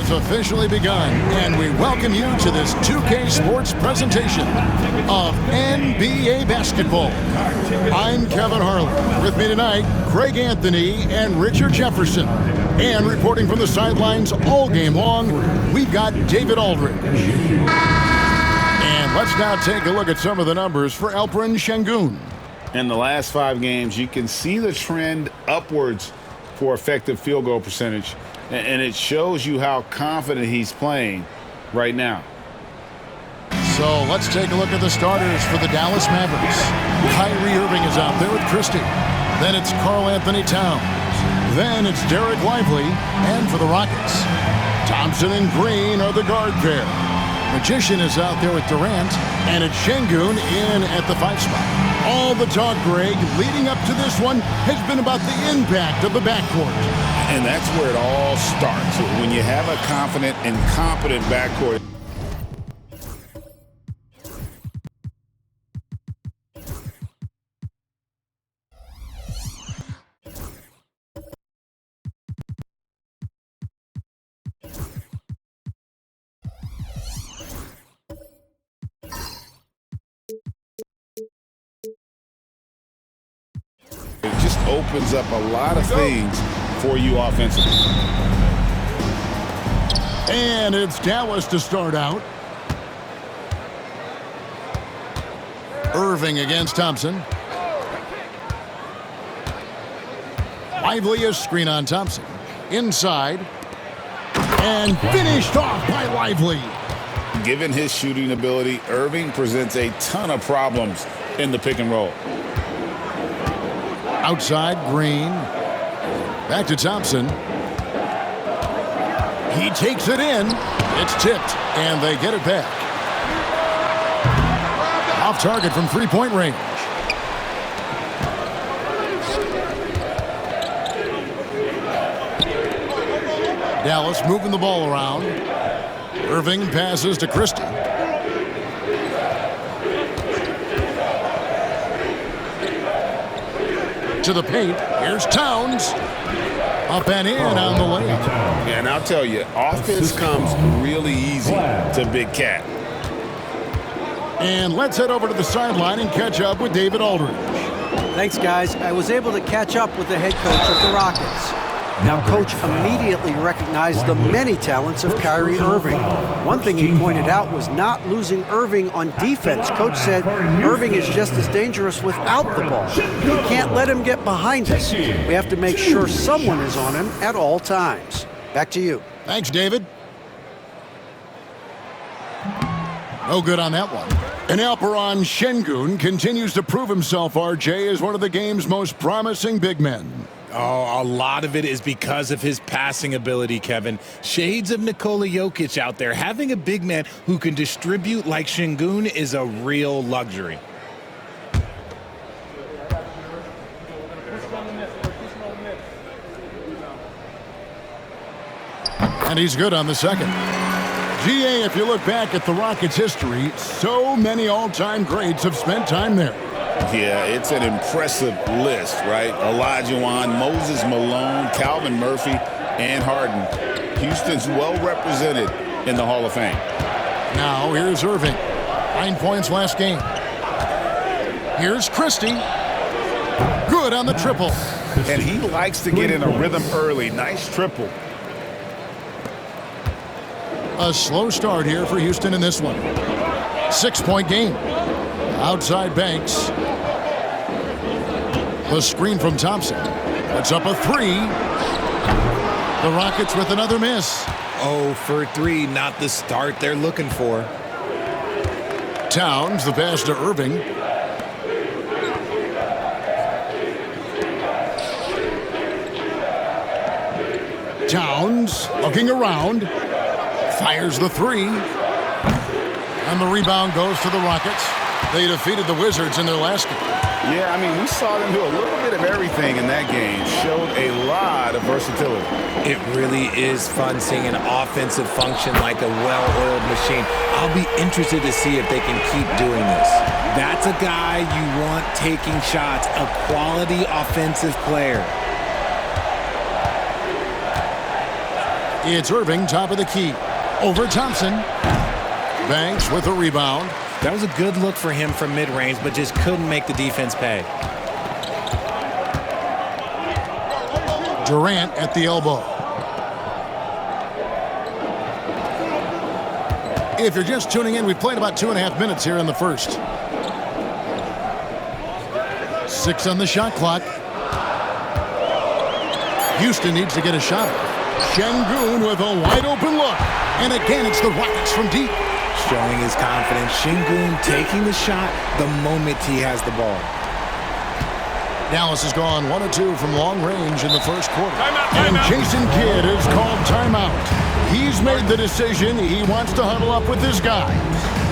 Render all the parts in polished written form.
has officially begun, and we welcome you to this 2K Sports presentation of NBA basketball. I'm Kevin Harlan. With me tonight, Craig Anthony and Richard Jefferson. And reporting from the sidelines all game long, we've got David Aldridge. And let's now take a look at some of the numbers for Alperen Şengün. In the last 5 games, you can see the trend upwards for effective field goal percentage, and it shows you how confident he's playing right now. So let's take a look at the starters for the Dallas Mavericks. Kyrie Irving is out there with Christie. Then it's Karl Anthony Towns. Then it's Derek Lively. And for the Rockets, Thompson and Green are the guard pair. Magician is out there with Durant, and it's Şengün in at the 5 spot. All the talk, Greg, leading up to this one has been about the impact of the backcourt. And that's where it all starts. When you have a confident and competent backcourt. It just opens up a lot of things for you offensively. And it's Dallas to start out. Irving against Thompson. Lively a screen on Thompson. Inside. And finished off by Lively. Given his shooting ability, Irving presents a ton of problems in the pick and roll. Outside, Green. Back to Thompson. He takes it in. It's tipped, and they get it back. Off target from three-point range. Dallas moving the ball around. Irving passes to Christie. To the paint. Here's Towns. Up and in on the layup. Yeah, and I'll tell you, offense comes really easy to Big Cat. And let's head over to the sideline and catch up with David Aldridge. Thanks, guys. I was able to catch up with the head coach of the Rockets. Now, Coach immediately recognized the many talents of Kyrie Irving. One thing he pointed out was not losing Irving on defense. Coach said Irving is just as dangerous without the ball. We can't let him get behind us. We have to make sure someone is on him at all times. Back to you. Thanks, David. No good on that one. And Alperen Şengün continues to prove himself, RJ, as one of the game's most promising big men. Oh, a lot of it is because of his passing ability, Kevin. Shades of Nikola Jokic out there. Having a big man who can distribute like Şengün is a real luxury. And he's good on the second. GA, if you look back at the Rockets' history, so many all-time greats have spent time there. Yeah, it's an impressive list, right? Olajuwon, Moses Malone, Calvin Murphy, and Harden. Houston's well represented in the Hall of Fame. Now here's Irving. 9 points last game. Here's Christie. Good on the triple. And he likes to get in a rhythm early. Nice triple. A slow start here for Houston in this one. 6-point game. Outside Banks. The screen from Thompson. That's up a 3. The Rockets with another miss. 0 for 3, not the start they're looking for. Towns, the pass to Irving. Towns looking around. Fires the 3. And the rebound goes to the Rockets. They defeated the Wizards in their last game. Yeah, I mean, we saw them do a little bit of everything in that game. Showed a lot of versatility. It really is fun seeing an offensive function like a well-oiled machine. I'll be interested to see if they can keep doing this. That's a guy you want taking shots, a quality offensive player. It's Irving, top of the key. Over Thompson. Banks with a rebound. That was a good look for him from mid-range, but just couldn't make the defense pay. Durant at the elbow. If you're just tuning in, we've played about 2.5 minutes here in the first. 6 on the shot clock. Houston needs to get a shot. Şengün with a wide open look. And again, it's the Rockets from deep. Showing his confidence. Şengün taking the shot the moment he has the ball. Dallas has gone 1 of 2 from long range in the first quarter. And Jason Kidd has called timeout. He's made the decision. He wants to huddle up with his guys.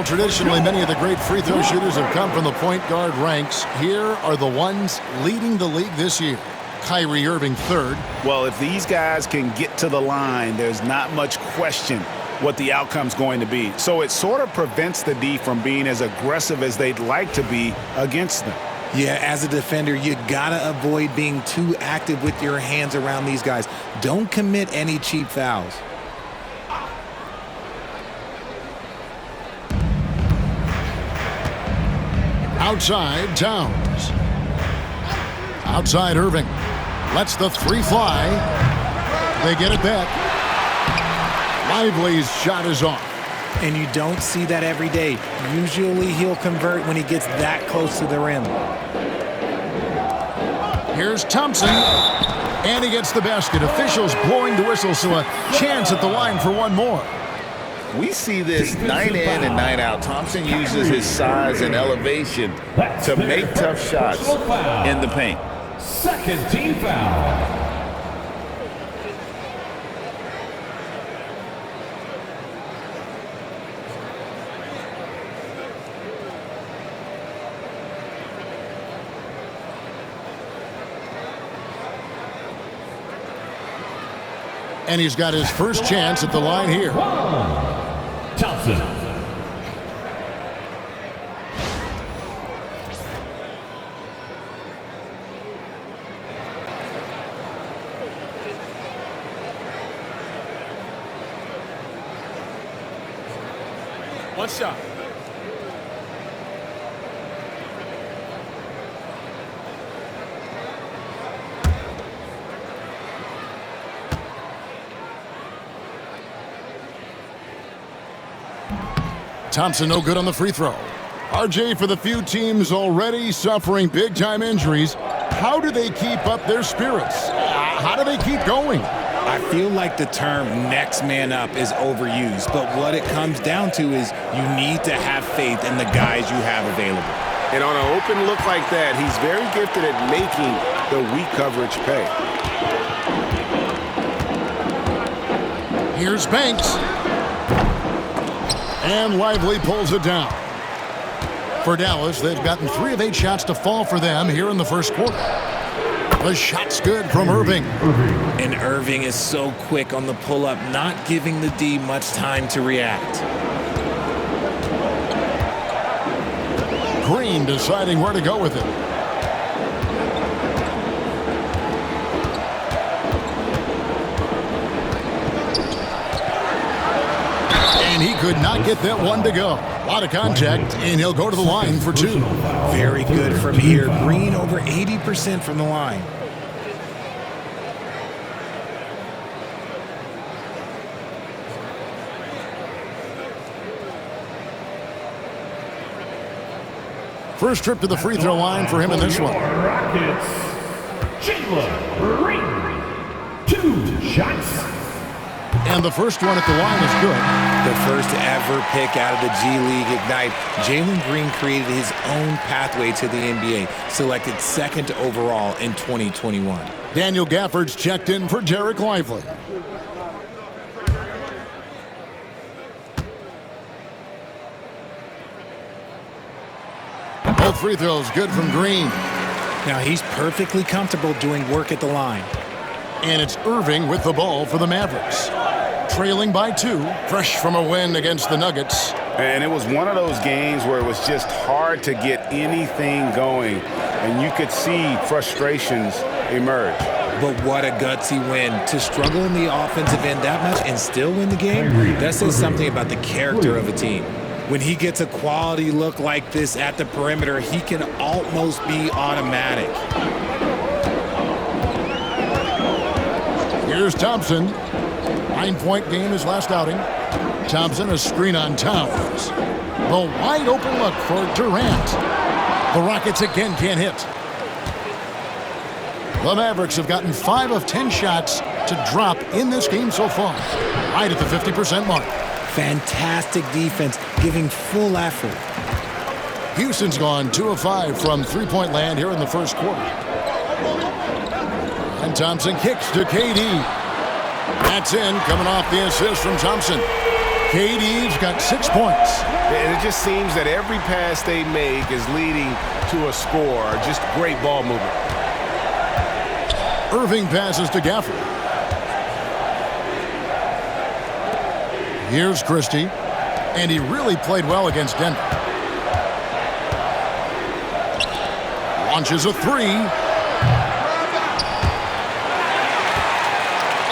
Well, traditionally, many of the great free throw shooters have come from the point guard ranks. Here are the ones leading the league this year. Kyrie Irving, third. Well, if these guys can get to the line, there's not much question what the outcome's going to be. So it sort of prevents the D from being as aggressive as they'd like to be against them. Yeah, as a defender, you gotta avoid being too active with your hands around these guys. Don't commit any cheap fouls. Outside, Towns. Outside, Irving. Lets the three fly. They get it back. Lively's shot is off. And you don't see that every day. Usually he'll convert when he gets that close to the rim. Here's Thompson. And he gets the basket. Officials blowing the whistle, so a chance at the line for one more. We see this night in and night out. Thompson uses his size and elevation to make tough shots in the paint. Second team foul. And he's got his first chance at the line here. Thompson. One shot. Thompson no good on the free throw. RJ, for the few teams already suffering big-time injuries, how do they keep up their spirits? How do they keep going? I feel like the term next man up is overused, but what it comes down to is you need to have faith in the guys you have available. And on an open look like that, he's very gifted at making the weak coverage pay. Here's Banks. And Lively pulls it down. For Dallas, they've gotten 3 of 8 shots to fall for them here in the first quarter. The shot's good from Irving. And Irving is so quick on the pull-up, not giving the D much time to react. Green deciding where to go with it. And he could not get that one to go. A lot of contact, and he'll go to the line for 2. Very good from here. Green over 80% from the line. First trip to the free throw line for him in this one. Rockets, Jalen Green. 2 shots. And the first one at the line is good. The first ever pick out of the G League Ignite. Jalen Green created his own pathway to the NBA, selected 2nd overall in 2021. Daniel Gafford's checked in for Derek Lively. Both free throws good from Green. Now he's perfectly comfortable doing work at the line. And it's Irving with the ball for the Mavericks. Trailing by 2, fresh from a win against the Nuggets. And it was one of those games where it was just hard to get anything going. And you could see frustrations emerge. But what a gutsy win. To struggle in the offensive end that much and still win the game, that says something about the character of a team. When he gets a quality look like this at the perimeter, he can almost be automatic. Here's Thompson. 9-point game his last outing. Thompson a screen on Towns. The wide open look for Durant. The Rockets again can't hit. The Mavericks have gotten 5 of 10 shots to drop in this game so far. Right at the 50% mark. Fantastic defense, giving full effort. Houston's gone 2 of 5 from three-point land here in the first quarter. And Thompson kicks to KD. That's in, coming off the assist from Thompson. KD's got 6 points. And it just seems that every pass they make is leading to a score. Just great ball movement. Irving passes to Gafford. Here's Christie. And he really played well against Denver. Launches a 3.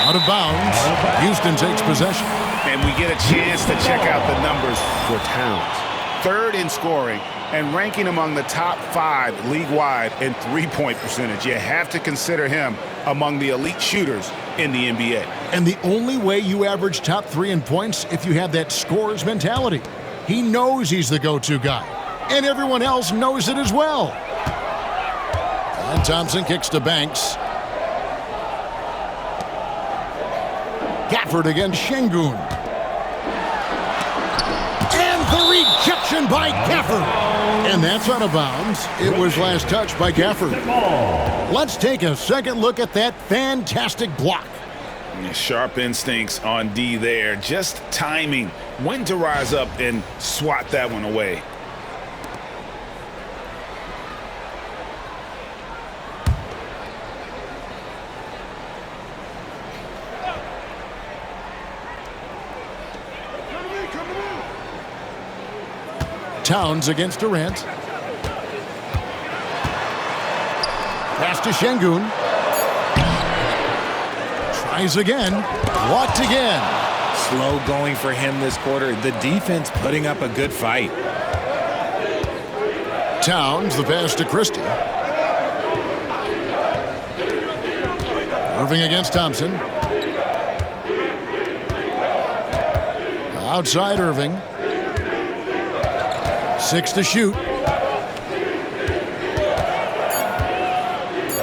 Out of bounds. Houston takes possession. And we get a chance to check out the numbers for Towns. 3rd in scoring and ranking among the top 5 league-wide in three-point percentage. You have to consider him among the elite shooters in the NBA. And the only way you average top 3 in points if you have that scorer's mentality. He knows he's the go-to guy. And everyone else knows it as well. And Thompson kicks to Banks. Gafford against Şengün. And the rejection by Gafford. And that's out of bounds. It was last touched by Gafford. Let's take a second look at that fantastic block. Sharp instincts on D there. Just timing. When to rise up and swat that one away. Towns against Durant. Pass to Şengün. Tries again. Blocked again. Slow going for him this quarter. The defense putting up a good fight. Towns, the pass to Christie. Irving against Thompson. Outside Irving. 6 to shoot.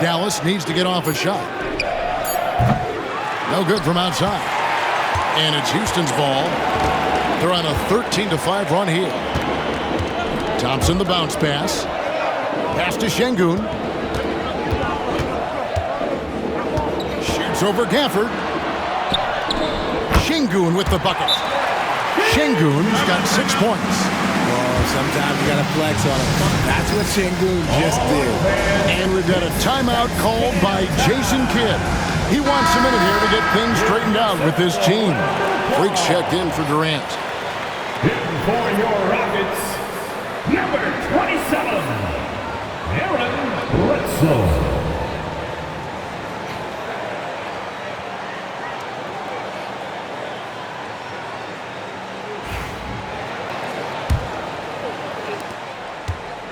Dallas needs to get off a shot. No good from outside. And it's Houston's ball. They're on a 13-5 run here. Thompson the bounce pass. Pass to Şengün. Shoots over Gafford. Şengün with the bucket. Şengün's got 6 points. Oh, sometimes you got to flex on him. That's what Şengün just did. And we've got a timeout called by Jason Kidd. He wants a minute here to get things straightened out with this team. Freaks checked in for Durant. Hitting for your Rockets, number 27, Aaron Bledsoe.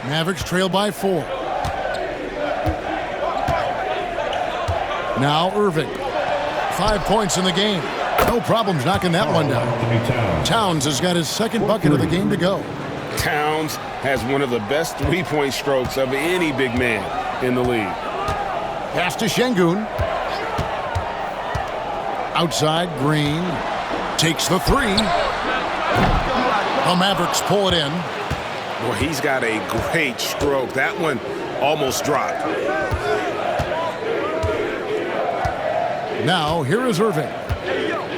Mavericks trail by 4. Now Irving. 5 points in the game. No problems knocking that one down. Towns has got his second bucket of the game to go. Towns has one of the best three-point strokes of any big man in the league. Pass to Şengün. Outside, Green takes the three. The Mavericks pull it in. Well, he's got a great stroke. That one almost dropped. Now, here is Irving.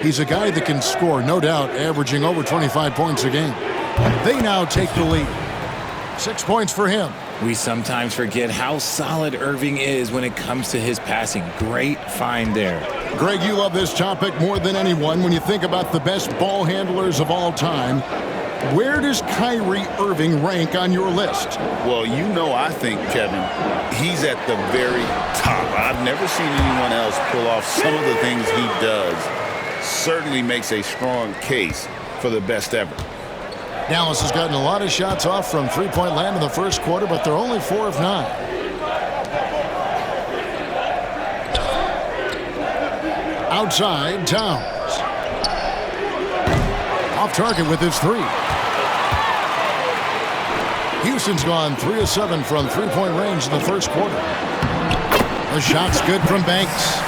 He's a guy that can score, no doubt, averaging over 25 points a game. They now take the lead. 6 points for him. We sometimes forget how solid Irving is when it comes to his passing. Great find there. Greg, you love this topic more than anyone when you think about the best ball handlers of all time. Where does Kyrie Irving rank on your list? Well, you know, I think, Kevin, he's at the very top. I've never seen anyone else pull off some of the things he does. Certainly makes a strong case for the best ever. Dallas has gotten a lot of shots off from three-point land in the first quarter, but they're only 4 of 9. Outside, Towns. Off target with his three. Houston's gone 3 of 7 from three-point range in the first quarter. The shot's good from Banks.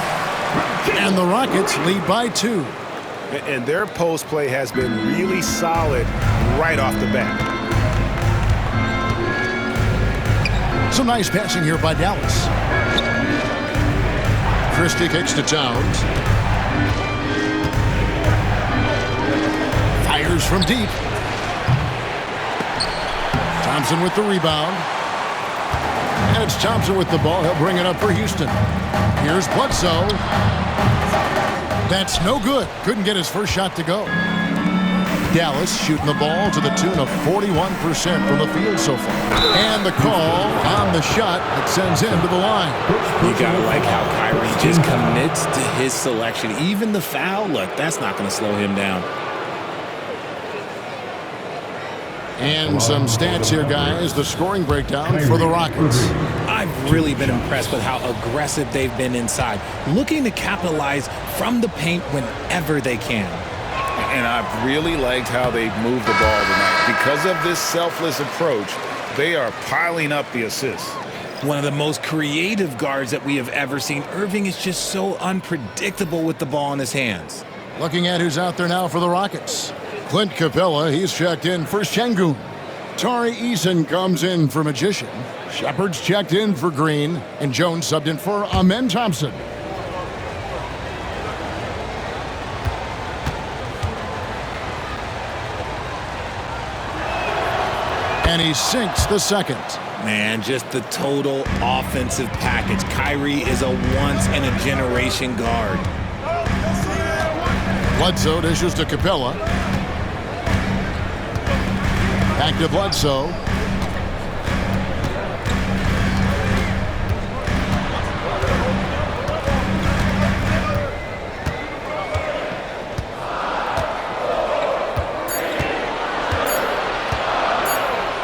And the Rockets lead by 2. And their post play has been really solid right off the bat. Some nice passing here by Dallas. Christie kicks to Towns. Fires from deep. Thompson with the rebound. And it's Thompson with the ball. He'll bring it up for Houston. Here's Bledsoe. That's no good. Couldn't get his first shot to go. Dallas shooting the ball to the tune of 41% from the field so far. And the call on the shot that sends him to the line. You gotta like how Kyrie just commits to his selection. Even the foul, look, that's not gonna slow him down. And some stats here, guys. The scoring breakdown for the Rockets. I've really been impressed with how aggressive they've been inside, looking to capitalize from the paint whenever they can. And I've really liked how they've moved the ball tonight. Because of this selfless approach, they are piling up the assists. One of the most creative guards that we have ever seen. Irving is just so unpredictable with the ball in his hands. Looking at who's out there now for the Rockets. Clint Capella, he's checked in for Şengün. Tari Eason comes in for Magician. Shepard's checked in for Green. And Jones subbed in for Amen Thompson. And he sinks the second. Man, just the total offensive package. Kyrie is a once-in-a-generation guard. Bledsoe dishes to Capella. Back to Bledsoe.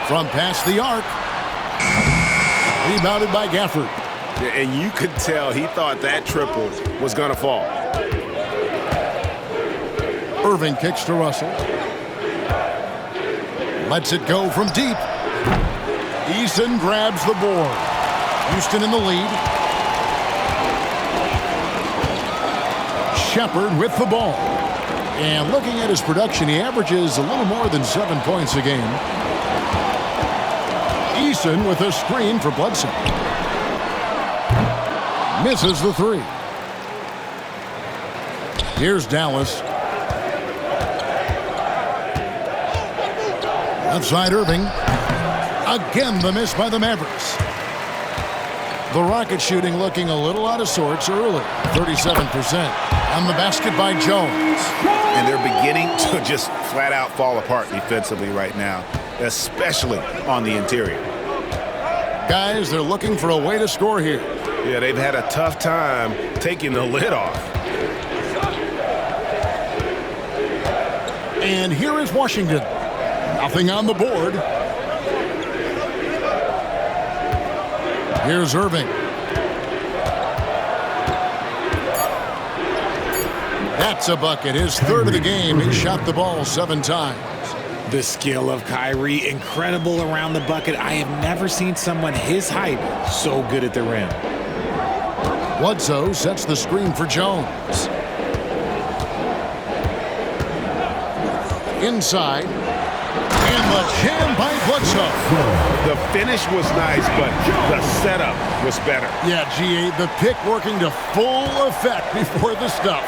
From past the arc. Rebounded by Gafford. And you could tell he thought that triple was going to fall. Irving kicks to Russell. Lets it go from deep. Eason grabs the board. Houston in the lead. Shepard with the ball. And looking at his production, he averages a little more than 7 points a game. Eason with a screen for Bledsoe. Misses the three. Here's Dallas. Left side Irving. Again, the miss by the Mavericks. The Rockets shooting looking a little out of sorts early, 37%. And the basket by Jones. And they're beginning to just flat out fall apart defensively right now, especially on the interior. Guys, they're looking for a way to score here. Yeah, they've had a tough time taking the lid off. And here is Washington. Nothing on the board. Here's Irving. That's a bucket. His third of the game. He shot the ball 7 times. The skill of Kyrie, incredible around the bucket. I have never seen someone his height so good at the rim. Bledsoe sets the screen for Jones. Inside. And the jam by Bledsoe. The finish was nice, but the setup was better. Yeah, G8, the pick working to full effect before the stuff.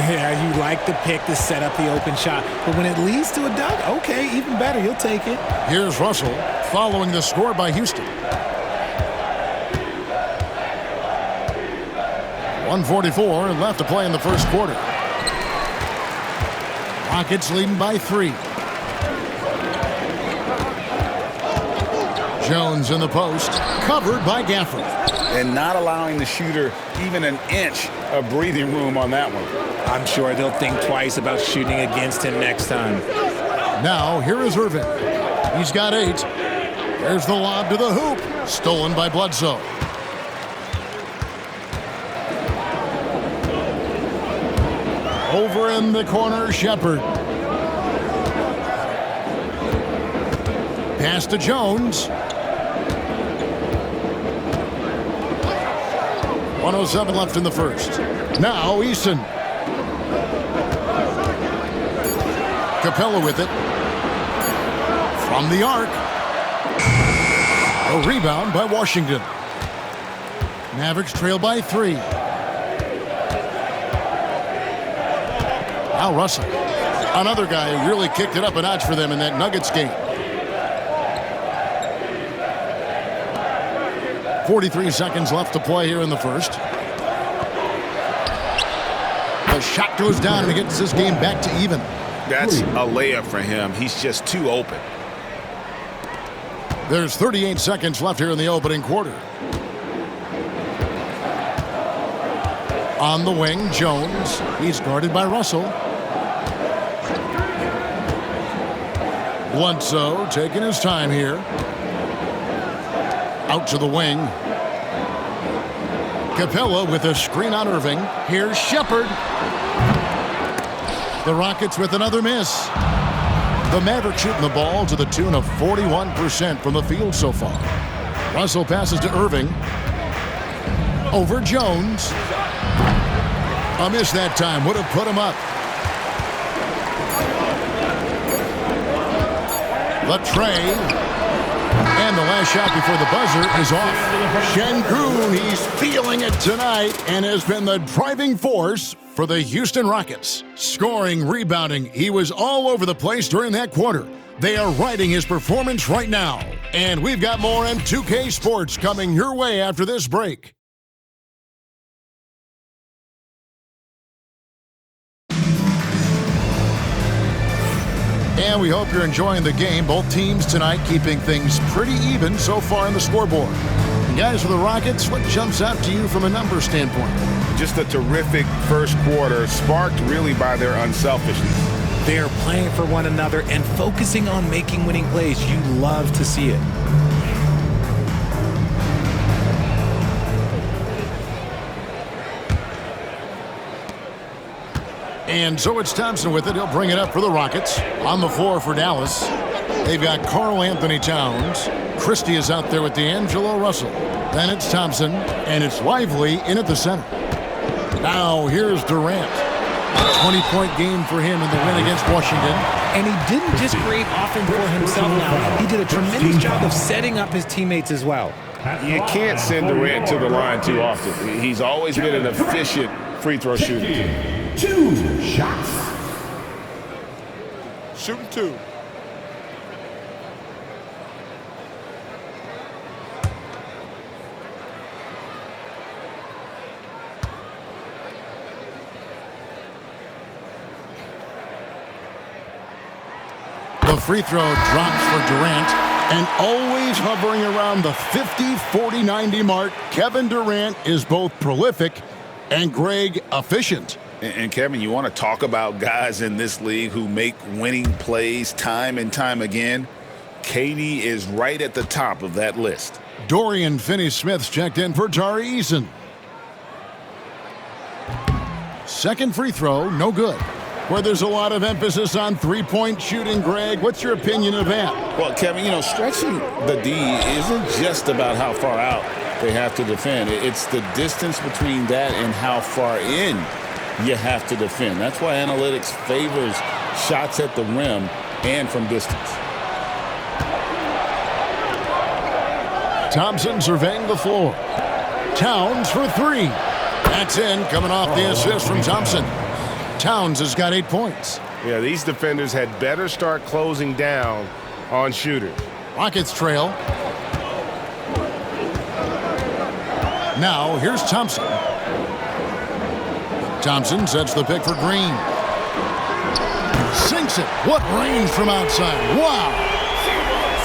Yeah, you like the pick to set up the open shot. But when it leads to a dunk, okay, even better. You'll take it. Here's Russell following the score by Houston. 1:44 left to play in the first quarter. Rockets leading by 3. Jones in the post, covered by Gafford. And not allowing the shooter even an inch of breathing room on that one. I'm sure they'll think twice about shooting against him next time. Now, here is Irving. He's got 8. There's the lob to the hoop, stolen by Bledsoe. Over in the corner, Shepard. Pass to Jones. 1:07 left in the first. Now Eason. Capella with it. From the arc. A rebound by Washington. Mavericks trail by 3. Now Russell. Another guy who really kicked it up a notch for them in that Nuggets game. 43 seconds left to play here in the first. The shot goes down and it gets this game back to even. That's a layup for him. He's just too open. There's 38 seconds left here in the opening quarter. On the wing, Jones. He's guarded by Russell. Bledsoe taking his time here. Out to the wing. Capella with a screen on Irving. Here's Shepard. The Rockets with another miss. The Mavericks shooting the ball to the tune of 41% from the field so far. Russell passes to Irving. Over Jones. A miss that time. Would have put him up. The tray. And the last shot before the buzzer is off. Şengün, he's feeling it tonight and has been the driving force for the Houston Rockets. Scoring, rebounding, he was all over the place during that quarter. They are riding his performance right now. And we've got more M2K Sports coming your way after this break. And we hope you're enjoying the game. Both teams tonight keeping things pretty even so far in the scoreboard. And guys, for the Rockets, what jumps out to you from a number standpoint? Just a terrific first quarter, sparked really by their unselfishness. They are playing for one another and focusing on making winning plays. You love to see it. And so it's Thompson with it. He'll bring it up for the Rockets. On the floor for Dallas, they've got Karl Anthony Towns. Christie is out there with D'Angelo Russell. Then it's Thompson, and it's Lively in at the center. Now here's Durant. 20-point game for him in the win against Washington. And he didn't just create offense for himself now. He did a tremendous job of setting up his teammates as well. You can't send Durant to the line too often. He's always been an efficient free throw shooter. 2 shots. Shooting 2. free throw drops for Durant. And always hovering around the 50, 40, 90 mark, Kevin Durant is both prolific and, Greg, efficient. And Kevin, you want to talk about guys in this league who make winning plays time and time again? KD is right at the top of that list. Dorian Finney-Smith's checked in for Tari Eason. Second free throw, no good. Where there's a lot of emphasis on three-point shooting, Greg, what's your opinion of that? Well, Kevin, stretching the D isn't just about how far out they have to defend. It's the distance between that and how far in you have to defend. That's why analytics favors shots at the rim and from distance. Thompson surveying the floor. Towns for three. That's in, coming off the assist from Thompson. Towns has got 8 points. Yeah, these defenders had better start closing down on shooters. Rockets trail. Now, here's Thompson. Thompson sets the pick for Green. Sinks it. What range from outside. Wow.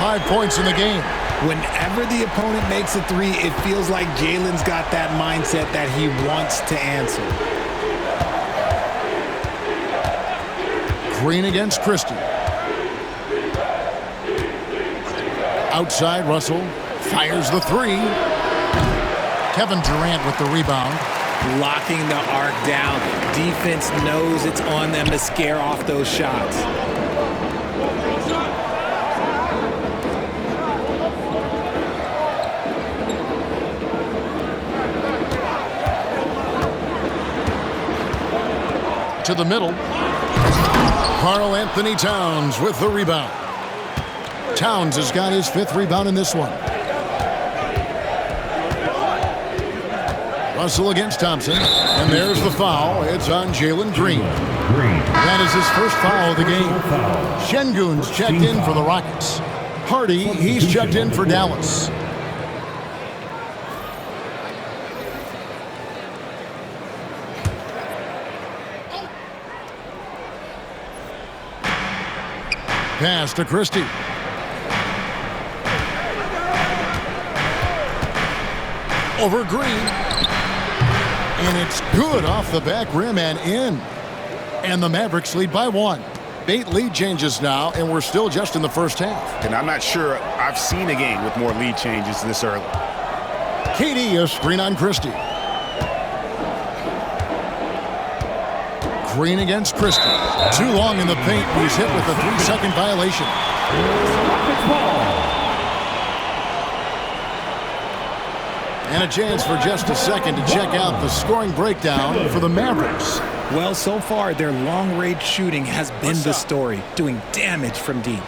5 points in the game. Whenever the opponent makes a three, it feels like Jalen's got that mindset that he wants to answer. Green against Christie. Outside, Russell fires the three. Kevin Durant with the rebound. Locking the arc down. Defense knows it's on them to scare off those shots. To the middle. Karl Anthony Towns with the rebound. Towns has got his 5th rebound in this one. Russell against Thompson. And there's the foul. It's on Jalen Green. That is his first foul of the game. Şengün's checked in for the Rockets. Hardy, he's checked in for Dallas. Pass to Christie. Over Green. And it's good off the back rim and in. And the Mavericks lead by 1. 8 lead changes now, and we're still just in the first half. And I'm not sure I've seen a game with more lead changes this early. KD, a screen on Christie. Green against Christie. Too long in the paint. He's hit with a 3-second violation. And a chance for just a second to check out the scoring breakdown for the Mavericks. Well, so far, their long-range shooting has been the story, doing damage from deep.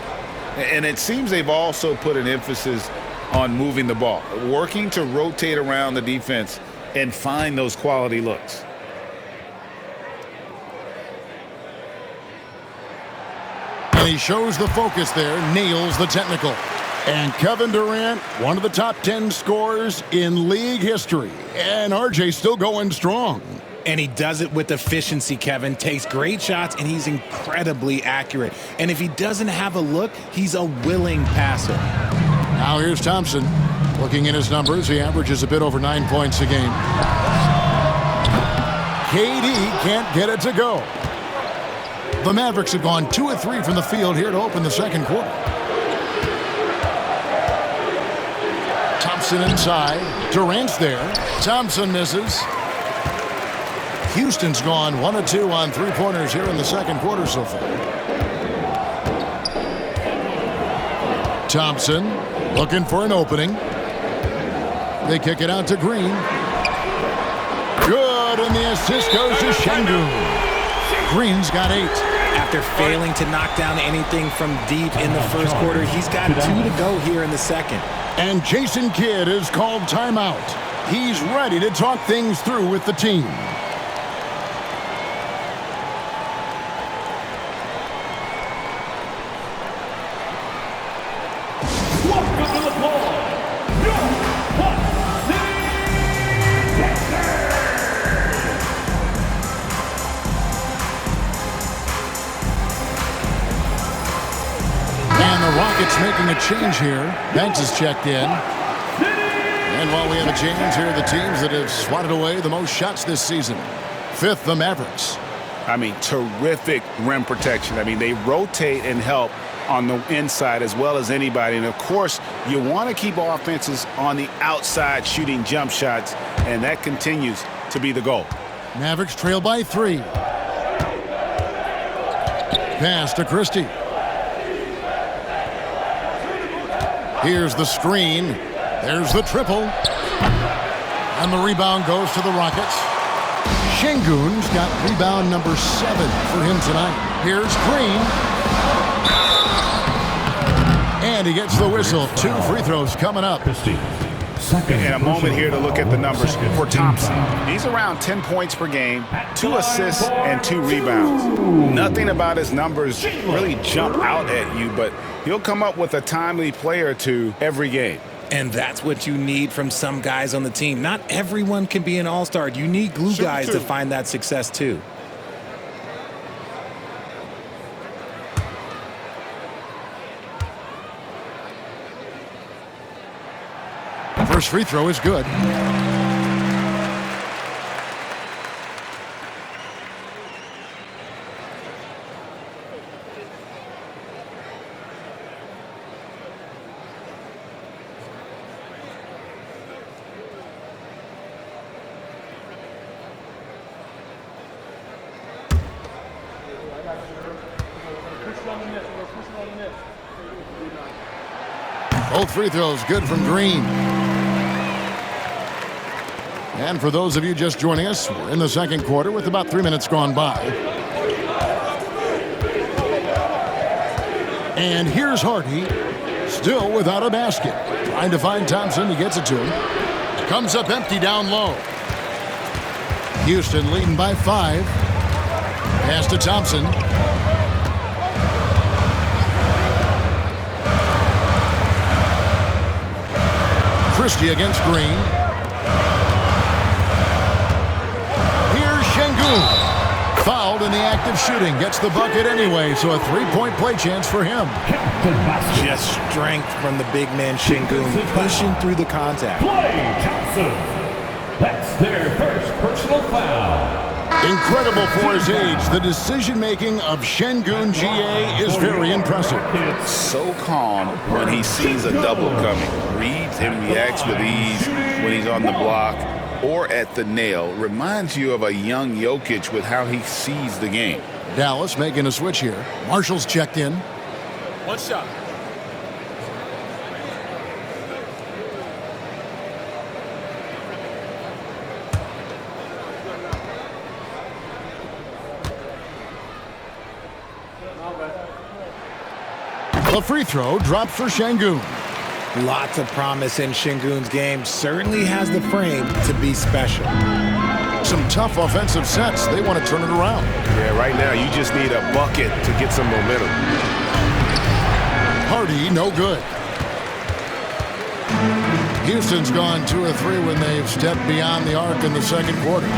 And it seems they've also put an emphasis on moving the ball, working to rotate around the defense and find those quality looks. And he shows the focus there, nails the technical. And Kevin Durant, one of the top 10 scorers in league history. And RJ still going strong. And he does it with efficiency, Kevin. Takes great shots, and he's incredibly accurate. And if he doesn't have a look, he's a willing passer. Now here's Thompson. Looking at his numbers, he averages a bit over 9 points a game. KD can't get it to go. The Mavericks have gone 2 of 3 from the field here to open the second quarter. Thompson inside. Durant's there. Thompson misses. Houston's gone 1 of 2 on 3-pointers here in the second quarter so far. Thompson looking for an opening. They kick it out to Green. Good, and the assist goes to Şengün. Green's got 8. After failing to knock down anything from deep in the first quarter, he's got 2 to go here in the second. And Jason Kidd is called timeout. He's ready to talk things through with the team. Rockets making a change here. Banks is checked in. And while we have a change here, the teams that have swatted away the most shots this season. Fifth, the Mavericks. I mean, terrific rim protection. I mean, they rotate and help on the inside as well as anybody. And, of course, you want to keep offenses on the outside shooting jump shots, and that continues to be the goal. Mavericks trail by 3. Pass to Christie. Here's the screen. There's the triple. And the rebound goes to the Rockets. Şengün's got rebound number 7 for him tonight. Here's Green. And he gets the whistle. 2 free throws coming up. And a moment here to look at the numbers for Thompson. He's around 10 points per game, 2 assists, and 2 rebounds. Nothing about his numbers really jump out at you, but he'll come up with a timely play or two every game. And that's what you need from some guys on the team. Not everyone can be an all-star. You need glue guys to find that success too. First free throw is good. Both free throws good from Green. And for those of you just joining us, we're in the second quarter with about 3 minutes gone by. And here's Hardy, still without a basket. Trying to find Thompson, he gets it to him. Comes up empty down low. Houston leading by 5. Pass to Thompson. Christie against Green. Here's Şengün. Fouled in the act of shooting. Gets the bucket anyway, so a 3-point play chance for him. Just strength from the big man Şengün, pushing through the contact. Play Thompson. That's their first personal foul. Incredible for his age. The decision-making of Şengün GA is very impressive. So calm when he sees a double coming. Reads and reacts with ease when he's on the block or at the nail. Reminds you of a young Jokic with how he sees the game. Dallas making a switch here. Marshall's checked in. One shot. The free throw dropped for Şengün. Lots of promise in Şengün's game. Certainly has the frame to be special. Some tough offensive sets. They want to turn it around. Yeah, right now you just need a bucket to get some momentum. Hardy, no good. Houston's gone 2 of 3 when they've stepped beyond the arc in the second quarter.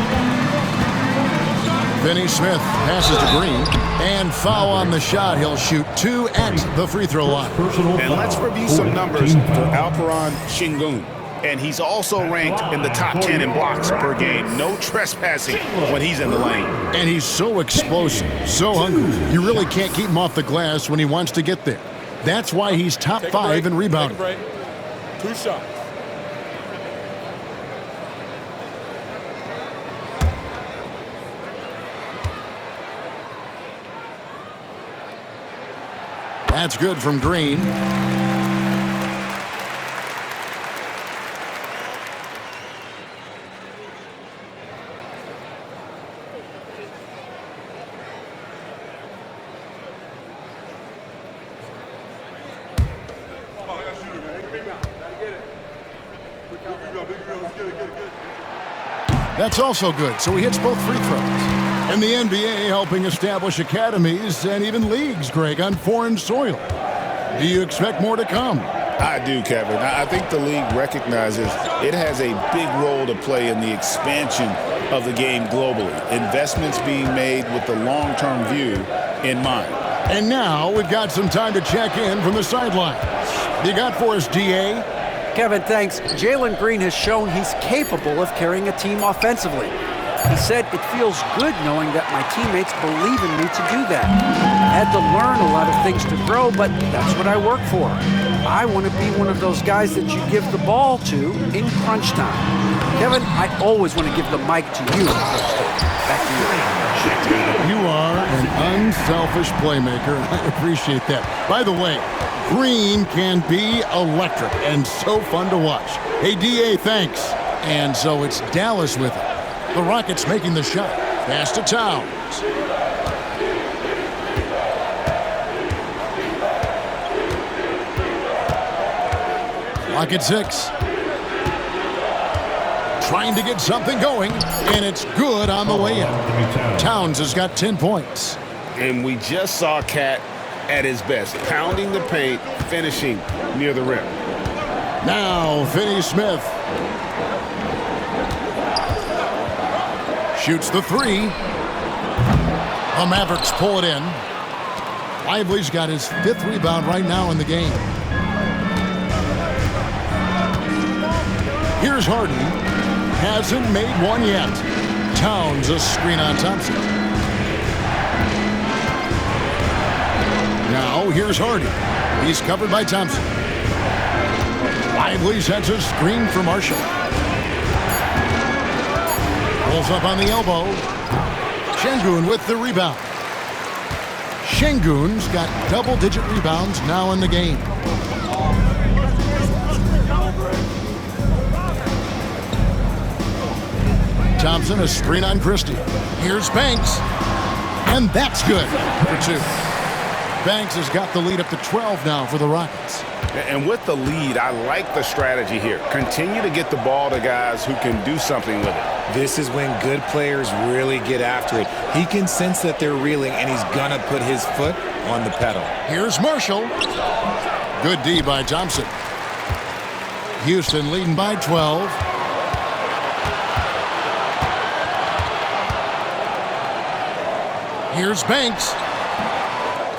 Finney Smith passes to Green, and foul on the shot. He'll shoot 2 at the free throw line. And let's review some numbers for Alperen Şengün. And he's also ranked in the top 10 in blocks per game. No trespassing when he's in the lane. And he's so explosive, so hungry. You really can't keep him off the glass when he wants to get there. That's why he's top 5 in rebounding. 2 shots. That's good from Green. That's also good, so he hits both free throws. And the NBA helping establish academies and even leagues, Greg, on foreign soil. Do you expect more to come? I do, Kevin. I think the league recognizes it has a big role to play in the expansion of the game globally. Investments being made with the long-term view in mind. And now we've got some time to check in from the sidelines. You got for us, D.A.? Kevin, thanks. Jalen Green has shown he's capable of carrying a team offensively. He said, "It feels good knowing that my teammates believe in me to do that. I had to learn a lot of things to grow, but that's what I work for. I want to be one of those guys that you give the ball to in crunch time." Kevin, I always want to give the mic to you. Back to you. You are an unselfish playmaker. I appreciate that. By the way, Green can be electric and so fun to watch. Hey, D.A., thanks. And so it's Dallas with it. The Rockets making the shot. Pass to Towns. Clock at 6. Trying to get something going, and it's good on the way in. Towns has got 10 points. And we just saw Cat at his best, pounding the paint, finishing near the rim. Now, Finney Smith. Shoots the 3. The Mavericks pull it in. Lively's got his 5th rebound right now in the game. Here's Hardy. Hasn't made one yet. Towns a screen on Thompson. Now here's Hardy. He's covered by Thompson. Lively sets a screen for Marshall. Pulls up on the elbow. Şengün with the rebound. Şengün's got double-digit rebounds now in the game. Thompson, a screen on Christie. Here's Banks. And that's good for 2. Banks has got the lead up to 12 now for the Rockets. And with the lead, I like the strategy here. Continue to get the ball to guys who can do something with it. This is when good players really get after it. He can sense that they're reeling, and he's going to put his foot on the pedal. Here's Marshall. Good D by Thompson. Houston leading by 12. Here's Banks.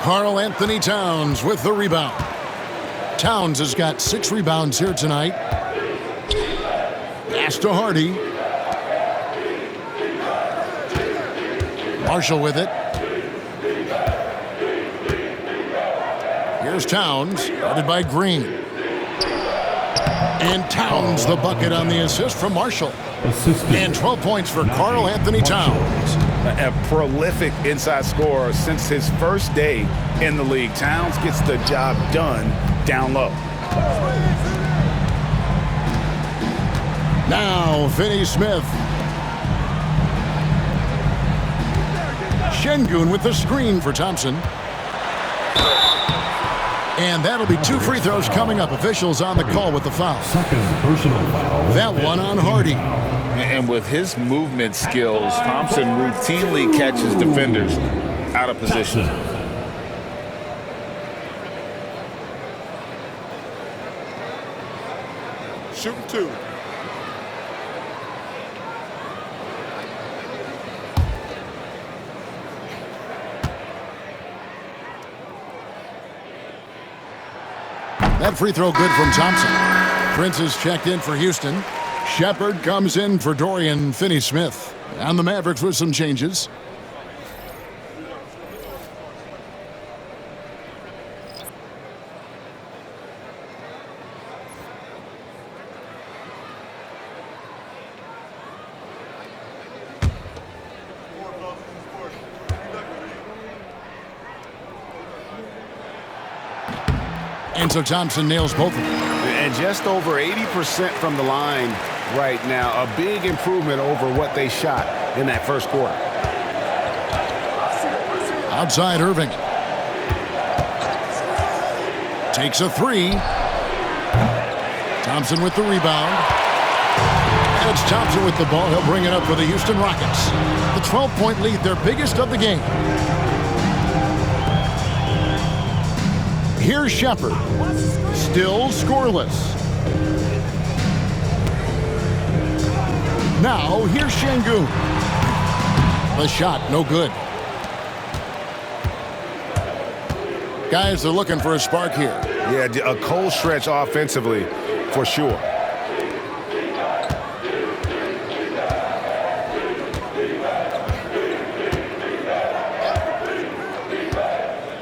Karl Anthony Towns with the rebound. Towns has got 6 rebounds here tonight. Pass to Hardy. Marshall with it. Here's Towns, guarded by Green. And Towns the bucket on the assist from Marshall. And 12 points for Karl Anthony Towns. A prolific inside scorer since his first day in the league. Towns gets the job done down low. Now, Finney Smith. Şengün with the screen for Thompson. And that'll be 2 free throws coming up. Officials on the call with the foul. That one on Hardy. And with his movement skills, Thompson routinely catches defenders out of position. Shooting 2. That free throw good from Thompson. Prince is checked in for Houston. Shepard comes in for Dorian Finney-Smith. And the Mavericks with some changes. And so Thompson nails both of them. And just over 80% from the line right now. A big improvement over what they shot in that first quarter. Outside Irving. Takes a 3. Thompson with the rebound. And it's Thompson with the ball. He'll bring it up for the Houston Rockets. The 12-point lead, their biggest of the game. Here's Shepard. Still scoreless. Now, here's Şengün. The shot, no good. Guys are looking for a spark here. Yeah, a cold stretch offensively, for sure.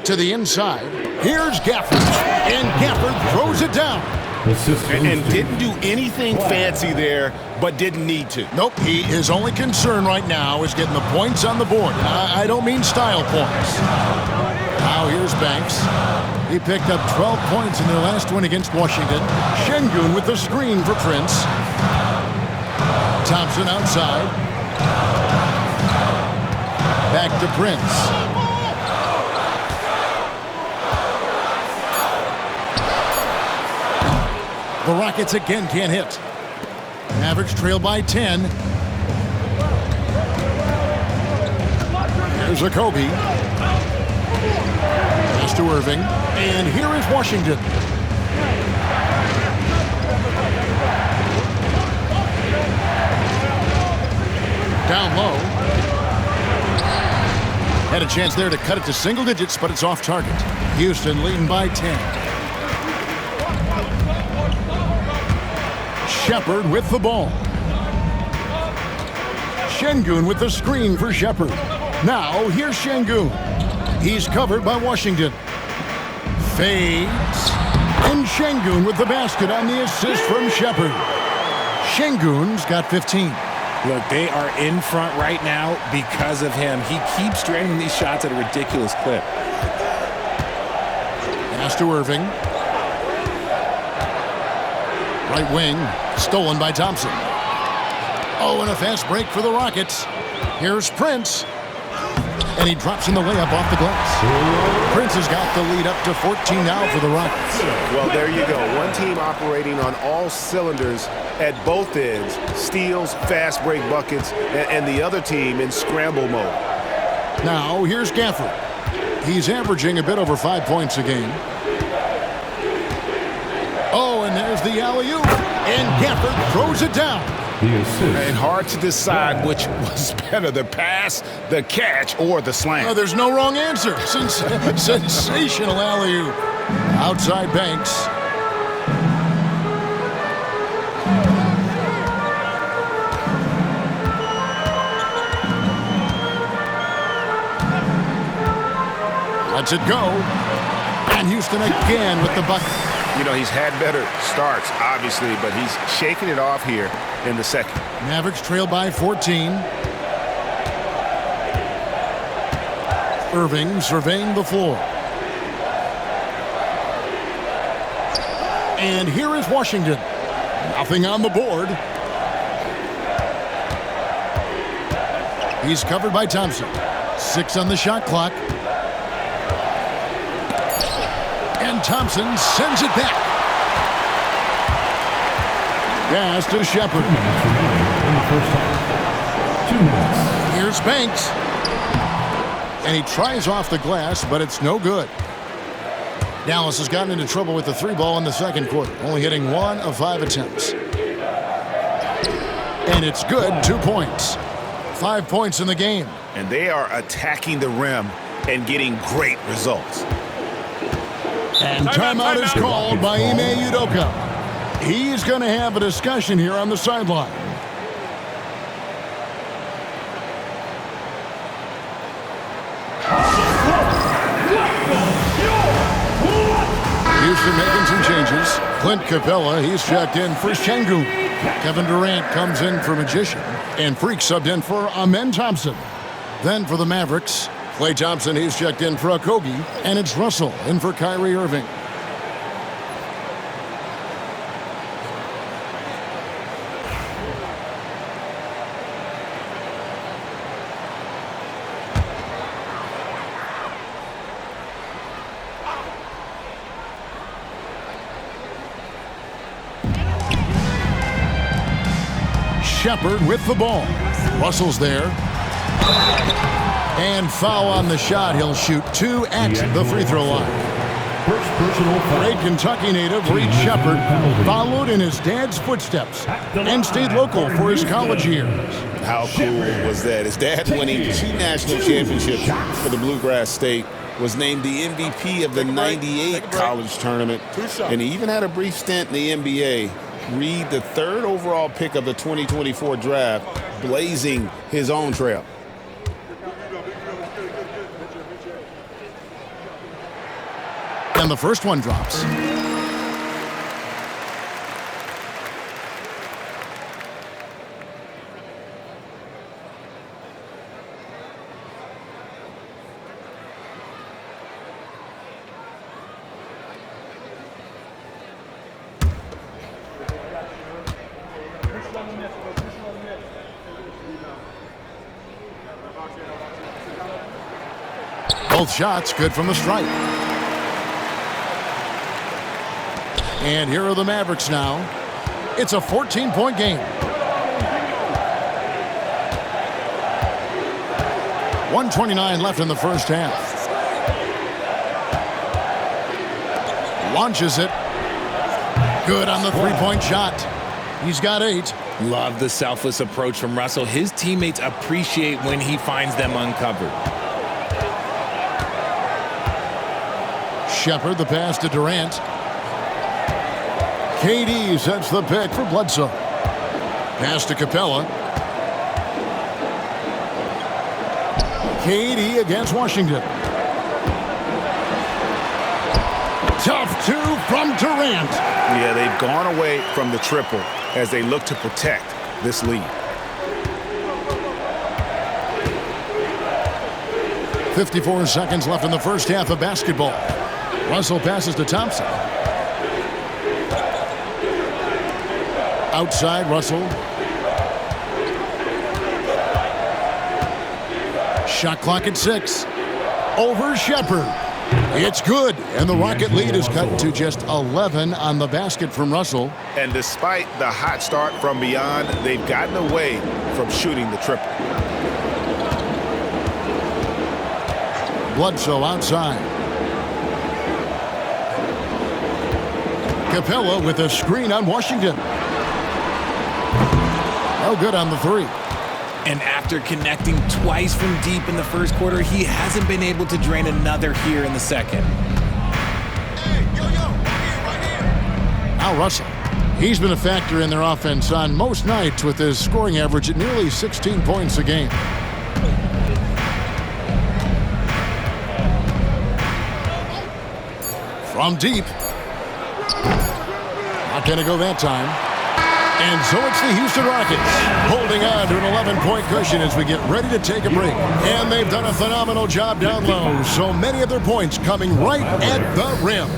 To the inside. Here's Gafford. And Gafford throws it down. And didn't do anything fancy there, but didn't need to. Nope, his only concern right now is getting the points on the board. I don't mean style points. Now here's Banks. He picked up 12 points in their last win against Washington. Şengün with the screen for Prince. Thompson outside. Back to Prince. The Rockets again can't hit. Mavericks trail by 10. Here's a Kobe. Pass to Irving. And here is Washington. Down low. Had a chance there to cut it to single digits, but it's off target. Houston leading by 10. Shepard with the ball. Şengün with the screen for Shepard. Now, here's Şengün. He's covered by Washington. Fades. And Şengün with the basket on the assist from Shepard. Şengün's got 15. Look, they are in front right now because of him. He keeps draining these shots at a ridiculous clip. Pass to Irving. Right wing, stolen by Thompson. Oh, and a fast break for the Rockets. Here's Prince. And he drops in the layup off the glass. Prince has got the lead up to 14 now for the Rockets. Well, there you go. One team operating on all cylinders at both ends. Steals, fast break buckets, and the other team in scramble mode. Now, here's Gafford. He's averaging a bit over 5 points a game. Oh, and there's the alley-oop. And Gafford throws it down. And hard to decide which was better, the pass, the catch, or the slam. Oh, there's no wrong answer. Sensational alley-oop. Outside Banks. Lets it go. And Houston again with the bucket. You know, he's had better starts, obviously, but he's shaking it off here in the second. Mavericks trail by 14. Irving surveying the floor. And here is Washington. Nothing on the board. He's covered by Thompson. 6 on the shot clock. And Thompson sends it back. Pass to Shepard. Here's Banks. And he tries off the glass, but it's no good. Dallas has gotten into trouble with the 3-ball in the second quarter, only hitting 1 of 5 attempts. And it's good, 2 points. 5 points in the game. And they are attacking the rim and getting great results. And timeout is called by Ime Udoka. He's going to have a discussion here on the sideline. Houston making some changes. Clint Capella, he's checked in for Şengün. Kevin Durant comes in for Magician. And Freak subbed in for Amen Thompson. Then for the Mavericks, Klay Thompson, he's checked in for Okogie. And it's Russell in for Kyrie Irving. Shepard with the ball. Russell's there. And foul on the shot. He'll shoot 2 at the free throw line. Great Kentucky native Reed Shepard followed in his dad's footsteps and stayed local for his college years. How cool was that? His dad winning 2 national championships for the Bluegrass State was named the MVP of the '98 college tournament, and he even had a brief stint in the NBA. Reed, the 3rd overall pick of the 2024 draft, blazing his own trail. And the first one drops. Both shots good from the stripe. And here are the Mavericks now. It's a 14-point game. 1:29 left in the first half. Launches it. Good on the three-point shot. He's got 8. Love the selfless approach from Russell. His teammates appreciate when he finds them uncovered. Shepard, the pass to Durant. KD sets the pick for Bledsoe. Pass to Capella. KD against Washington. Tough 2 from Durant. Yeah, they've gone away from the triple as they look to protect this lead. 54 seconds left in the first half of basketball. Russell passes to Thompson. Outside, Russell. Shot clock at 6. Over Shepard. It's good, and the Rocket lead is cut to just 11 on the basket from Russell. And despite the hot start from beyond, they've gotten away from shooting the triple. Bledsoe outside. Capella with a screen on Washington. No good on the 3. And after connecting twice from deep in the first quarter, he hasn't been able to drain another here in the second. Now Russell. He's been a factor in their offense on most nights with his scoring average at nearly 16 points a game. From deep. Not going to go that time. And so it's the Houston Rockets holding on to an 11-point cushion as we get ready to take a break. And they've done a phenomenal job down low. So many of their points coming right at the rim.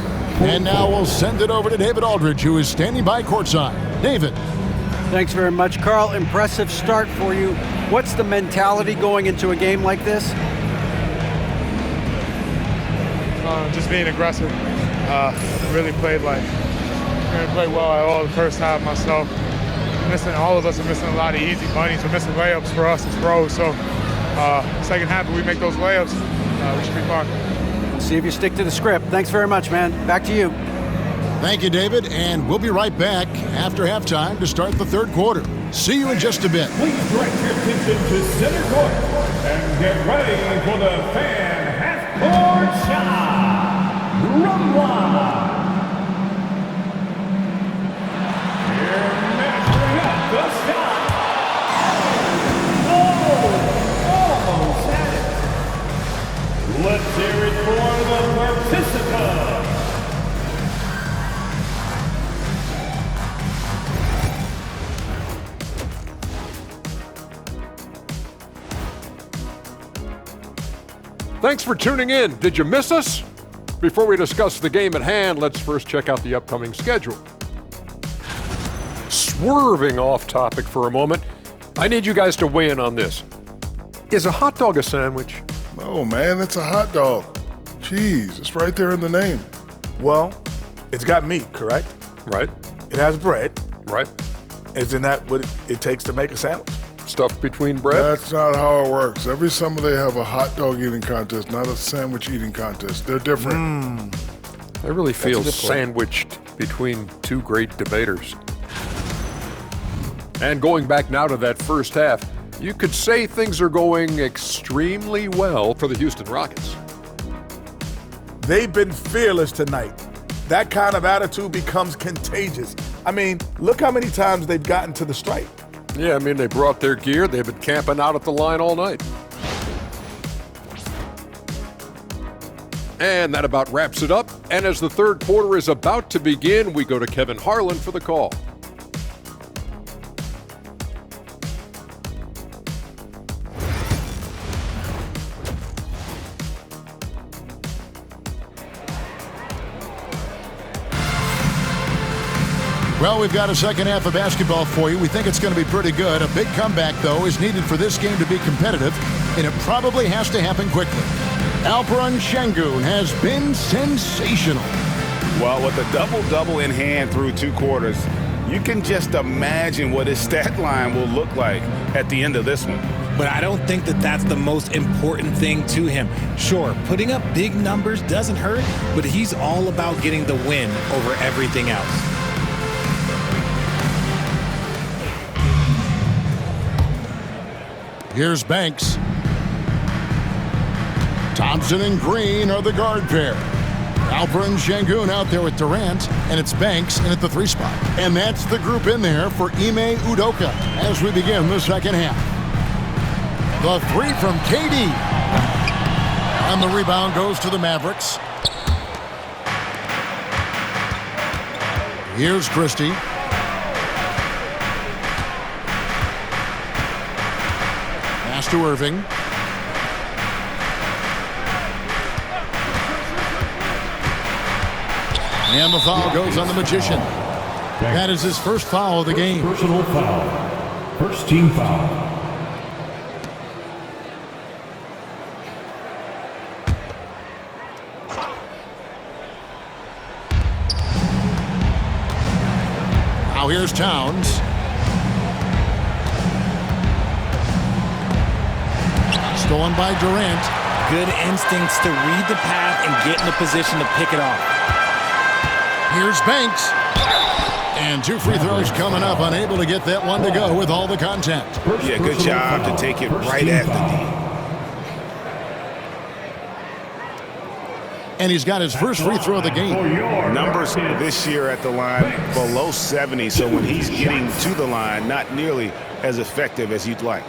And now we'll send it over to David Aldridge, who is standing by courtside. David. Thanks very much, Carl. Impressive start for you. What's the mentality going into a game like this? Just being aggressive. Really played well at all the first half myself. All of us are missing a lot of easy bunnies. We're missing layups for us as pros. So second half, if we make those layups, we should be fine. See if you stick to the script. Thanks very much, man. Back to you. Thank you, David. And we'll be right back after halftime to start the third quarter. See you in just a bit. Please direct your attention to center court and get ready for the fan half-court shot. Rumba. Here measuring up the shot. Almost had it. Let's hear it for the participant. Thanks for tuning in. Did you miss us? Before we discuss the game at hand, let's first check out the upcoming schedule. Swerving off topic for a moment, I need you guys to weigh in on this. Is a hot dog a sandwich? Oh man, it's a hot dog. Cheese, it's right there in the name. Well, it's got meat, correct? Right. It has bread. Right. Isn't that what it takes to make a sandwich? Stuff between bread? That's not how it works. Every summer they have a hot dog eating contest, not a sandwich eating contest. They're different. I really feel sandwiched between two great debaters. And going back now to that first half, you could say things are going extremely well for the Houston Rockets. They've been fearless tonight. That kind of attitude becomes contagious. I mean, look how many times they've gotten to the stripe. Yeah, I mean, they brought their gear. They've been camping out at the line all night. And that about wraps it up. And as the third quarter is about to begin, we go to Kevin Harlan for the call. Well, we've got a second half of basketball for you. We think it's going to be pretty good. A big comeback, though, is needed for this game to be competitive, and it probably has to happen quickly. Alperen Şengün has been sensational. Well, with a double-double in hand through 2 quarters, you can just imagine what his stat line will look like at the end of this one. But I don't think that that's the most important thing to him. Sure, putting up big numbers doesn't hurt, but he's all about getting the win over everything else. Here's Banks. Thompson and Green are the guard pair. Alperen Şengün out there with Durant, and it's Banks in at the 3 spot. And that's the group in there for Ime Udoka as we begin the second half. The 3 from KD. And the rebound goes to the Mavericks. Here's Christie. Pass to Irving. And the foul goes on the Magician. That is his first foul of the game. Personal foul. First team foul. Now here's Towns. Stolen by Durant. Good instincts to read the path and get in a position to pick it off. Here's Banks. And 2 free throws coming up, unable to get that one to go with all the contact. Yeah, good job to take it right at the D. And he's got his first free throw of the game. Numbers this year at the line below 70, so when he's getting to the line, not nearly as effective as you'd like.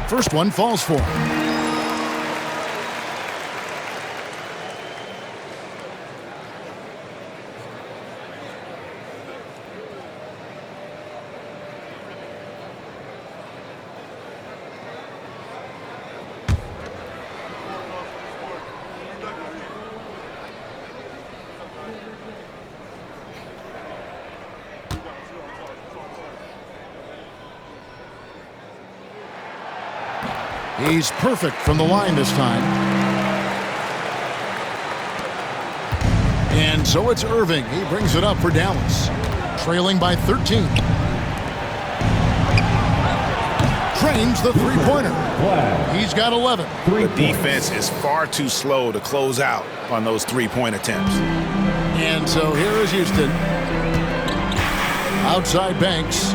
First one falls for him. He's perfect from the line this time. And so it's Irving. He brings it up for Dallas. Trailing by 13. Trains the three-pointer. He's got 11. The defense is far too slow to close out on those three-point attempts. And so here is Houston. Outside Banks.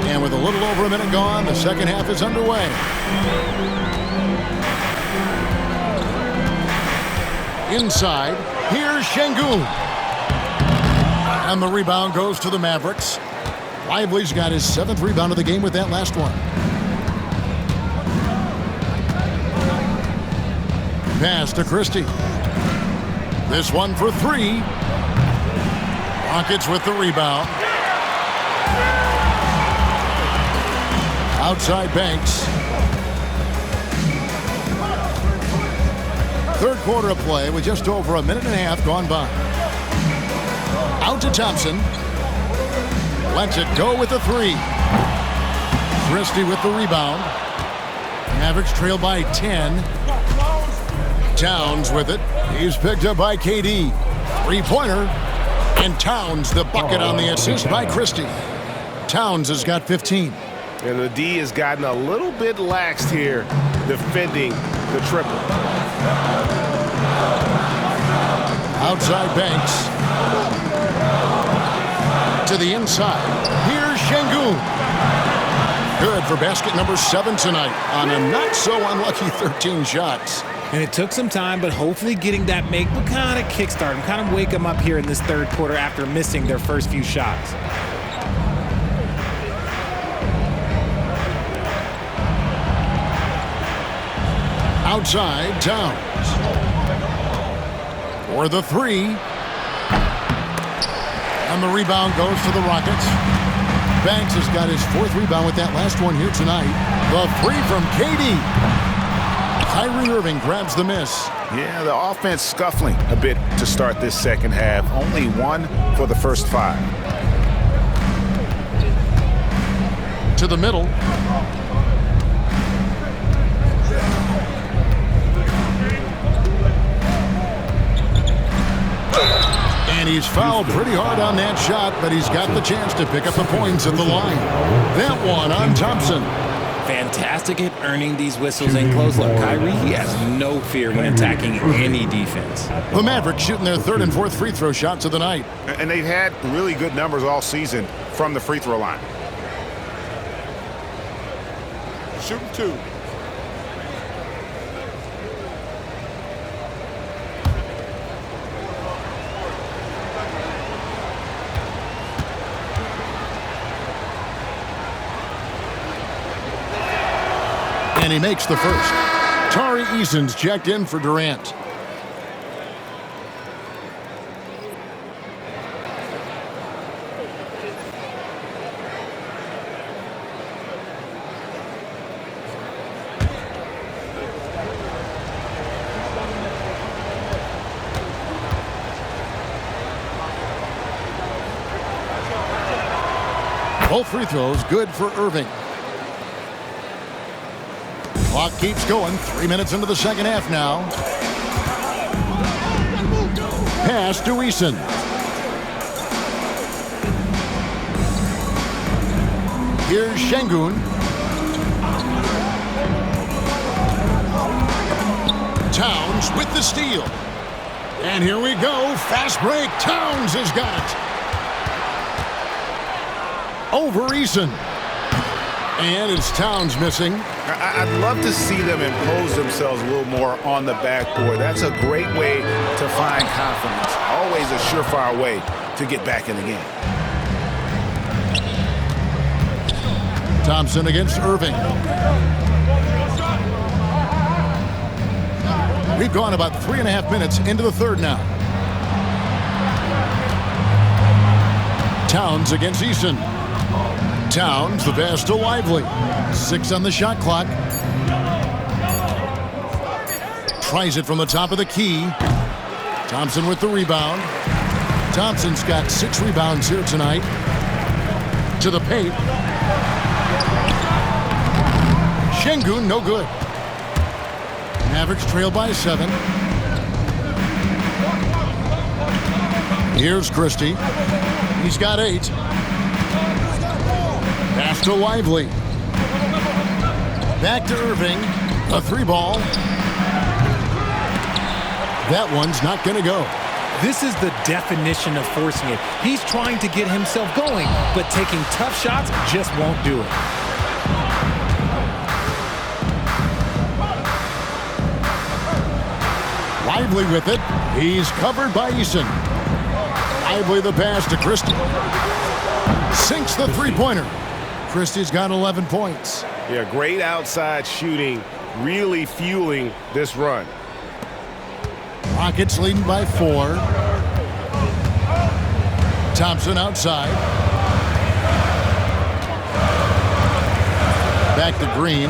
And with a little over a minute gone, the second half is underway. Inside, here's Şengün. And the rebound goes to the Mavericks. Lively's got his 7th rebound of the game with that last one. Pass to Christie. This one for 3. Rockets with the rebound. Outside Banks. Third quarter of play with just over a minute and a half gone by. Out to Thompson. Lets it go with the 3. Christie with the rebound. Mavericks trail by 10. Towns with it. He's picked up by KD. Three-pointer. And Towns the bucket on the assist by Christie. Towns has got 15. And the D has gotten a little bit laxed here defending the triple. Outside Banks. To the inside. Here's Şengün. Good for basket number 7 tonight on a not-so-unlucky 13 shots. And it took some time, but hopefully getting that make will kind of kickstart him, kind of wake him up here in this third quarter after missing their first few shots. Outside, Towns. For the 3. And the rebound goes to the Rockets. Banks has got his 4th rebound with that last one here tonight. The 3 from KD. Kyrie Irving grabs the miss. Yeah, the offense scuffling a bit to start this second half. Only 1 for the first 5. To the middle. And he's fouled pretty hard on that shot, but he's got the chance to pick up the points at the line. That one on Thompson. Fantastic at earning these whistles in close. Look, Kyrie, he has no fear when attacking any defense. The Mavericks shooting their 3rd and 4th free throw shots of the night. And they've had really good numbers all season from the free throw line. Shooting 2. And he makes the first. Tari Eason's checked in for Durant. Both free throws good for Irving. Clock keeps going. 3 minutes into the second half now. Pass to Eason. Here's Şengün. Towns with the steal. And here we go. Fast break. Towns has got it. Over Eason. And it's Towns missing. I'd love to see them impose themselves a little more on the backboard. That's a great way to find confidence. Always a surefire way to get back in the game. Thompson against Irving. We've gone about 3.5 minutes into the third now. Towns against Eason. Towns, the pass to Lively. 6 on the shot clock. Tries it from the top of the key. Thompson with the rebound. Thompson's got 6 rebounds here tonight. To the paint. Şengün, no good. Mavericks trail by 7. Here's Christie. He's got 8. Pass to Lively. Back to Irving. A 3-ball. That one's not going to go. This is the definition of forcing it. He's trying to get himself going, but taking tough shots just won't do it. Lively with it. He's covered by Eason. Lively the pass to Christie. Sinks the three-pointer. Christie's got 11 points. Yeah, great outside shooting, really fueling this run. Rockets leading by 4. Thompson outside. Back to Green.